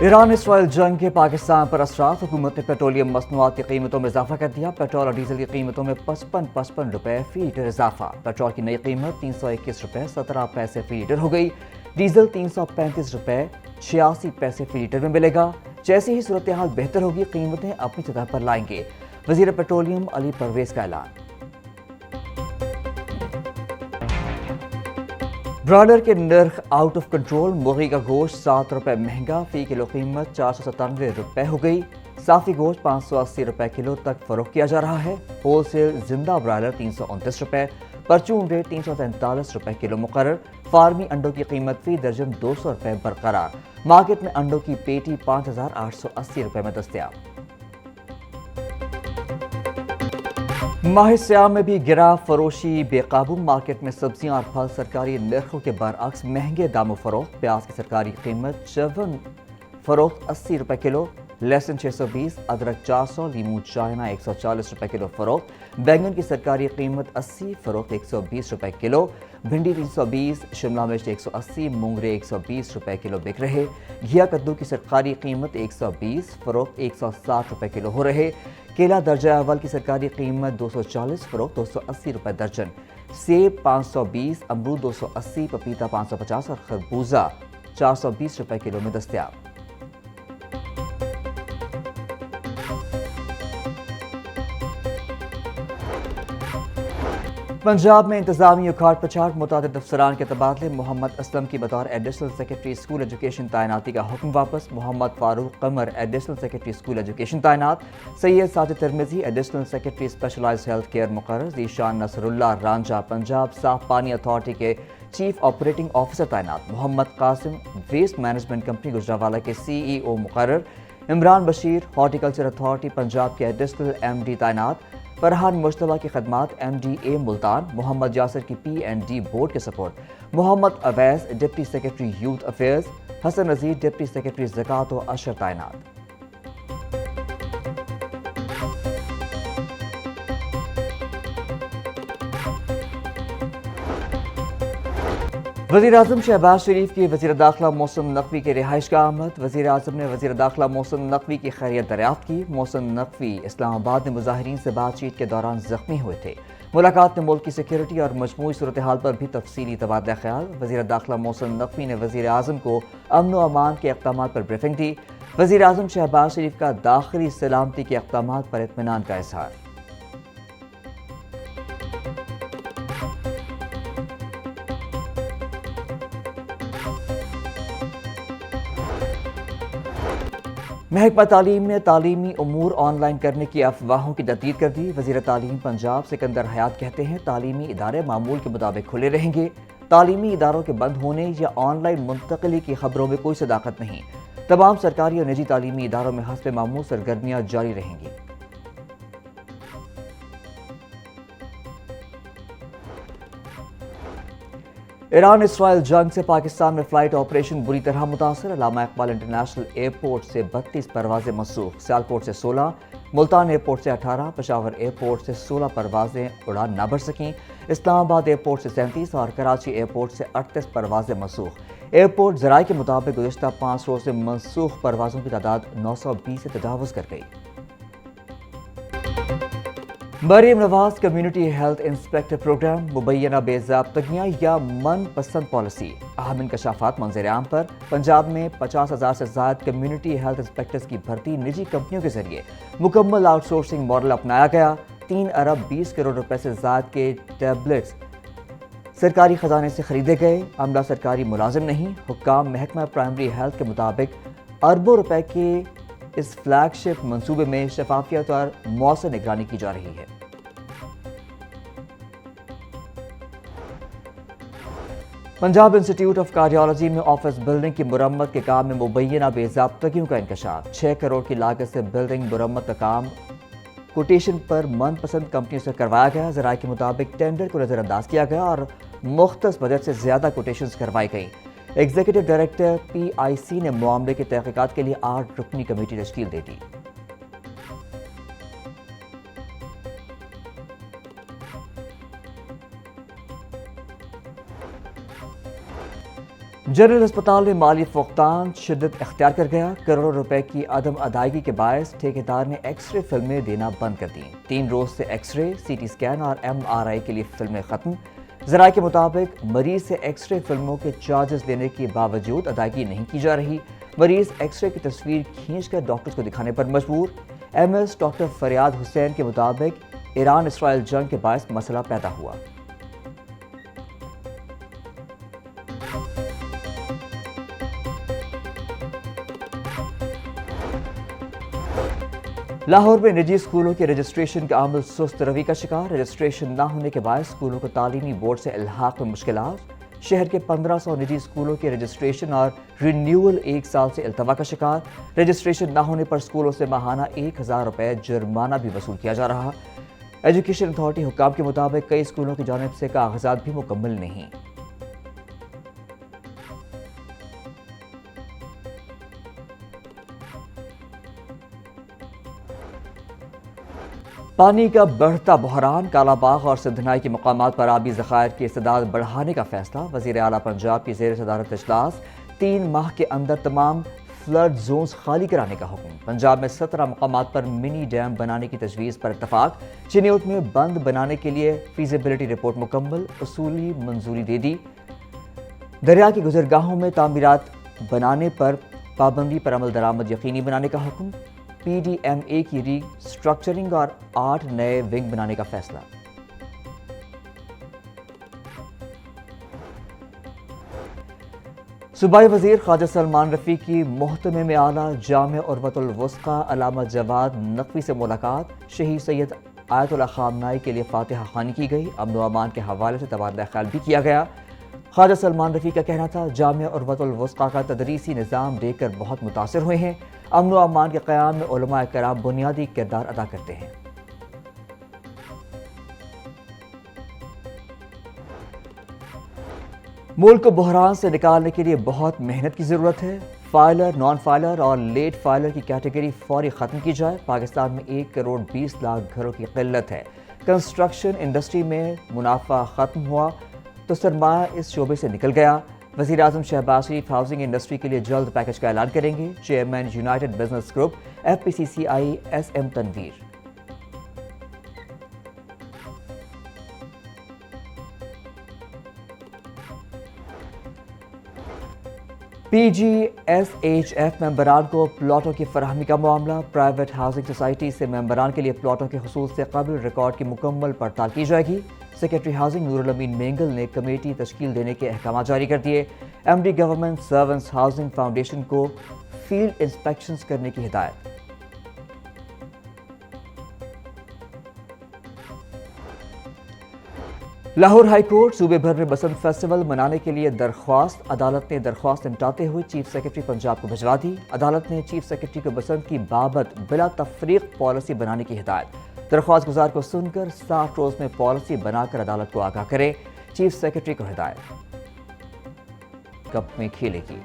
Iran Israel जंग के पाकिस्तान पर असरात। हुकूमत ने पेट्रोलियम मसनूआत की कीमतों में इजाफा कर दिया। पेट्रोल और डीजल की कीमतों में 55 रुपए फी लीटर इजाफा। पेट्रोल की नई कीमत 321 रुपए 17 पैसे फी लीटर हो गई। डीजल 335 रुपए 86 पैसे फी लीटर में मिलेगा। जैसे ही सूरत हाल बेहतर होगी, कीमतें अपनी सतह पर लाएंगे। वजीर पेट्रोलियम अली परवेज का ऐलान। ब्रॉयलर के नर्ख आउट ऑफ कंट्रोल। मुर्गी का गोश्त 7 रुपए महंगा, फी किलो कीमत 497 रुपए हो गई। साफी गोश्त 580 रुपए किलो तक फरोख्त किया जा रहा है। होलसेल जिंदा ब्रॉयलर 329 रुपए, परचून रेट 343 रुपए किलो मुकर्रर। फार्मी अंडों की कीमत फी दर्जन 200 रुपए बरकरार। मार्केट में अंडों की पेटी 5880 रुपए में दस्तयाब। माह सियाम में भी गिरा फरोशी बेकाबू। मार्केट में सब्जियां और फल सरकारी नर्खों के बरअक्स महंगे दामों फरोख्त। प्याज की सरकारी कीमत 54 फरोख्त 80 रुपए किलो, लहसुन 620, अदरक 400, लीमू चाइना 140 रुपए किलो फरोख्त। बैंगन की सरकारी कीमत 80 फरोख्त 120 रुपए किलो, भिंडी 320, शिमला मिर्च 180, मूंगरे 120 रुपए किलो बिक रहे। घिया कद्दू की सरकारी कीमत 120 फरोख्त 160 रुपए किलो हो रहे। केला दर्जा अव्वल की सरकारी कीमत 240 फरोख्त 280 रुपए दर्जन। सेब 520, अमरूद 280, पपीता 550 और खरबूजा 420 रुपए किलो में दस्तयाब। पंजाब में इंतजामी उखाड़ पछाड़। मुतादिद अफसरान के तबादले। मोहम्मद असलम की बतौर एडिशनल सेक्रेटरी स्कूल एजुकेशन तैनाती का हुक्म वापस। Mohammad Farooq Qamar additional secretary school education तैनात। Syed Sajid Tirmizi additional secretary specialized health care मुकर्रर। ज़ीशान नसरुल्लाह रांझा पंजाब साफ पानी अथॉरिटी के चीफ ऑपरेटिंग ऑफिसर तैनात। Mohammad Qasim waste management company Gujranwala के CEO मुकर्रर। इमरान बशीर हॉर्टिकल्चर अथॉरिटी पंजाब के एडिशनल MD तैनात। फरहान मुश्तबा की खदमात MDA मुल्तान। मोहम्मद यासिर की P&D बोर्ड के सपोर्ट। Mohammad Awais deputy secretary youth affairs. Hassan Nazir deputy secretary ज़कात व अशर तैनात। वज़ीर आज़म शहबाज शरीफ की वज़ीर दाखिला मोहसिन नकवी के रिहाइश का आमद। वज़ीर आज़म ने वज़ीर दाखिला मोहसिन नकवी की खैरियत दरियाफ्त की। मोहसिन नकवी इस्लामाबाद में मुजाहिरीन से बातचीत के दौरान जख्मी हुए थे। मुलाकात में मुल्क की सिक्योरिटी और मजमूई सूरत हाल पर भी तफसीली तबादला ख्याल। वज़ीर दाखिला मोहसिन नकवी ने वज़ीर आज़म को अमन व अमान के इक़दामात पर ब्रीफिंग दी। वज़ीर आज़म शहबाज शरीफ का दाखिली सलामती के इक़दामात पर इत्मीनान का इज़हार। महकमा तालीम ने तालीमी उमूर ऑनलाइन करने की अफवाहों की तस्दीक कर दी। वज़ीर तालीम पंजाब सिकंदर हयात कहते हैं, तालीमी इदारे मामूल के मुताबिक खुले रहेंगे। तालीमी इदारों के बंद होने या ऑनलाइन मुंतकली की खबरों में कोई सदाकत नहीं। तमाम सरकारी और निजी तालीमी इदारों में हस्ब मामूल सरगर्मियाँ जारी रहेंगी। ईरान इसराइल जंग से पाकिस्तान में फ्लाइट ऑपरेशन बुरी तरह मुतासर। अल्लामा इकबाल इंटरनेशनल एयरपोर्ट से 32 परवाजें मनसूख। सियालकोट से 16, मुल्तान एयरपोर्ट से 18, पेशावर एयरपोर्ट से 16 परवाजें उड़ान न भर सकीं। इस्लामाबाद एयरपोर्ट से 37 और कराची एयरपोर्ट से 38 परवाजें मनसूख। एयरपोर्ट ज़राए के मुताबिक गुज़िश्ता 5 रोज़ में मनसूख परवाज़ों की तादाद 920 से तजावुज़ कर गई। Maryam Nawaz community health inspector program. मुबैना बेज़ाब्तगियाँ या मन पसंद पॉलिसी। अहम इंकशाफात मंजर आम पर। पंजाब में 50,000 से ज़ायद कम्युनिटी हेल्थ इंस्पेक्टर्स की भर्ती निजी कंपनियों के जरिए मुकम्मल आउटसोर्सिंग मॉडल अपनाया गया। 3 अरब 20 करोड़ रुपए से ज़ायद के टैबलेट्स सरकारी खजाने से खरीदे गए। अमला सरकारी मुलाजिम नहीं। हुक्काम महकमा प्राइमरी हेल्थ के मुताबिक अरबों रुपए के इस फ्लैगशिप मंसूबे में शफाफियत और मौसर निगरानी की जा रही है। पंजाब इंस्टीट्यूट ऑफ कार्डियोलॉजी में ऑफिस बिल्डिंग की मुरम्मत के काम में मुबैना बेज़ाब्तगियों का इंकशाफ। 6 करोड़ की लागत से बिल्डिंग मुरम्मत का काम कोटेशन पर मनपसंद कंपनियों से करवाया गया। ज़राए के मुताबिक टेंडर को नज़रअंदाज किया गया और मुख्तस बजट से ज़्यादा कोटेशन करवाई गई। एग्जीक्यूटिव डायरेक्टर PIC ने मामले की तहकीकात के लिए 8 रुकनी कमेटी तश्कील दे दी। جنرل اسپتال میں مالی فقدان شدت اختیار کر گیا۔ کروڑوں روپے کی عدم ادائیگی کے باعث ٹھیکیدار نے ایکس رے فلمیں دینا بند کر دیں۔ 3 روز سے X ray, C T scan اور ایم آر آئی کے لیے فلمیں ختم۔ ذرائع کے مطابق مریض سے ایکس رے فلموں کے چارجز لینے کے باوجود ادائیگی نہیں کی جا رہی۔ مریض ایکس رے کی تصویر کھینچ کر ڈاکٹرز کو دکھانے پر مجبور۔ ایم ایس ڈاکٹر فریاد حسین کے مطابق ایران اسرائیل جنگ کے باعث مسئلہ پیدا ہوا۔ لاہور میں نجی اسکولوں کے رجسٹریشن کا عمل سست روی کا شکار۔ رجسٹریشن نہ ہونے کے باعث اسکولوں کو تعلیمی بورڈ سے الحاق میں مشکلات۔ شہر کے 1500 نجی اسکولوں کے رجسٹریشن اور رینیول 1 سال سے التوا کا شکار۔ رجسٹریشن نہ ہونے پر اسکولوں سے ماہانہ 1000 روپے جرمانہ بھی وصول کیا جا رہا۔ ایجوکیشن اتھارٹی حکام کے مطابق کئی اسکولوں کی جانب سے کاغذات بھی مکمل نہیں۔ پانی کا بڑھتا بحران، کالا باغ اور سندھنائی کے مقامات پر آبی ذخائر کی استعداد بڑھانے کا فیصلہ۔ وزیر اعلیٰ پنجاب کی زیر صدارت اجلاس، 3 ماہ کے اندر تمام فلڈ زونز خالی کرانے کا حکم۔ پنجاب میں 17 مقامات پر منی ڈیم بنانے کی تجویز پر اتفاق۔ چنیوٹ میں بند بنانے کے لیے فیزیبلٹی رپورٹ مکمل، اصولی منظوری دے دی۔ دریا کی گزرگاہوں میں تعمیرات بنانے پر پابندی پر عمل درآمد یقینی بنانے کا حکم۔ پی ڈی ایم اے کی ری اسٹرکچرنگ اور 8 نئے ونگ بنانے کا فیصلہ۔ صوبائی وزیر خواجہ سلمان رفیع کی محتمے میں اعلیٰ جامعہ عروۃ الوثقی علامہ جواد نقوی سے ملاقات۔ شہید سید آیت اللہ خامنہئی کے لیے فاتحہ خوانی کی گئی۔ امن و امان کے حوالے سے تبادلہ خیال بھی کیا گیا۔ خواجہ سلمان رفیع کا کہنا تھا، جامعہ عروۃ الوثقی کا تدریسی نظام دیکھ کر بہت متاثر ہوئے ہیں۔ امن و امان کے قیام میں علماء کرام بنیادی کردار ادا کرتے ہیں۔ ملک کو بحران سے نکالنے کے لیے بہت محنت کی ضرورت ہے۔ فائلر، نان فائلر اور لیٹ فائلر کی کیٹیگری فوری ختم کی جائے۔ پاکستان میں 1 کروڑ 20 لاکھ گھروں کی قلت ہے۔ کنسٹرکشن انڈسٹری میں منافع ختم ہوا تو سرمایہ اس شعبے سے نکل گیا۔ وزیر اعظم شہباز شریف ہاؤسنگ انڈسٹری کے لیے جلد پیکج کا اعلان کریں گے۔ Chairman united business group F P C C I S M Tanveer. P G S H F ممبران کو پلاٹوں کی فراہمی کا معاملہ۔ پرائیویٹ ہاؤسنگ سوسائٹی سے ممبران کے لیے پلاٹوں کے حصول سے قبل ریکارڈ کی مکمل پڑتال کی جائے گی۔ سیکرٹری ہاؤسنگ نور الامین مینگل نے کمیٹی تشکیل دینے کے احکامات جاری کر دیے۔ M D government servants housing foundation کو فیلڈ انسپیکشنز کرنے کی ہدایت۔ لاہور ہائی کورٹ صوبے بھر میں بسنت فیسٹیول منانے کے لیے درخواست۔ عدالت نے درخواست نمٹاتے ہوئے چیف سیکرٹری پنجاب کو بھجوا دی۔ عدالت نے چیف سیکرٹری کو بسنت کی بابت بلا تفریق پالیسی بنانے کی ہدایت۔ درخواست گزار کو سن کر 60 روز میں پالیسی بنا کر عدالت کو آگاہ کرے۔ چیف سیکرٹری کو ہدایت۔ کپ میں کھیلے گی۔